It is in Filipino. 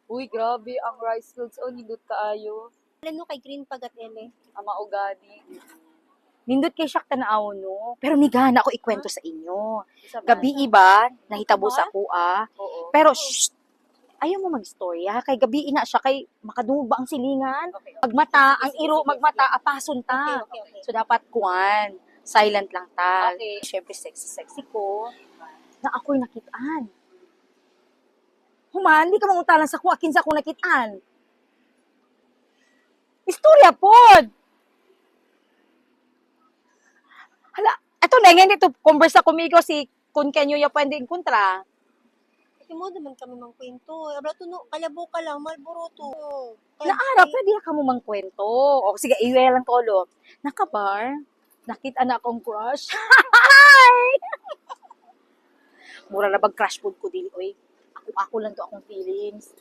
Uy, grabe, ang rice fields, oh, nindot kaayo. Alam no kay green pagat ele. Ama ugani. Nindot kay siya tanaaw no. Pero migana ako ikwento sa inyo. Gabi iba, nahitabo sa kuha. Oo. Pero, shh, ayaw mo mag-istorya. Kay gabi ina siya, kay makaduba ang silingan. Magmata, ang iro, magmata, apason ta. Okay. So, dapat kuwan. Silent lang ta. Okay. Siyempre, sexy ko. Na ako'y nakitaan. Human, di ka mangutalan sa kuha, kinsa ko nakitaan. Istorya pod! Hala, eto na, ngayon ito, conversa kumigo si Kun Kenyo ya pwede kontra. Kasi mo naman kami mang kwento. Abra to no, kalabo ka lang, malburo to. Naara, pwede ka mo mangkwento. O sige, iwe lang tolo. Nakabar, nakita na akong crush. Mura na bag crush food ko dili, oy. Ako lang to akong feelings.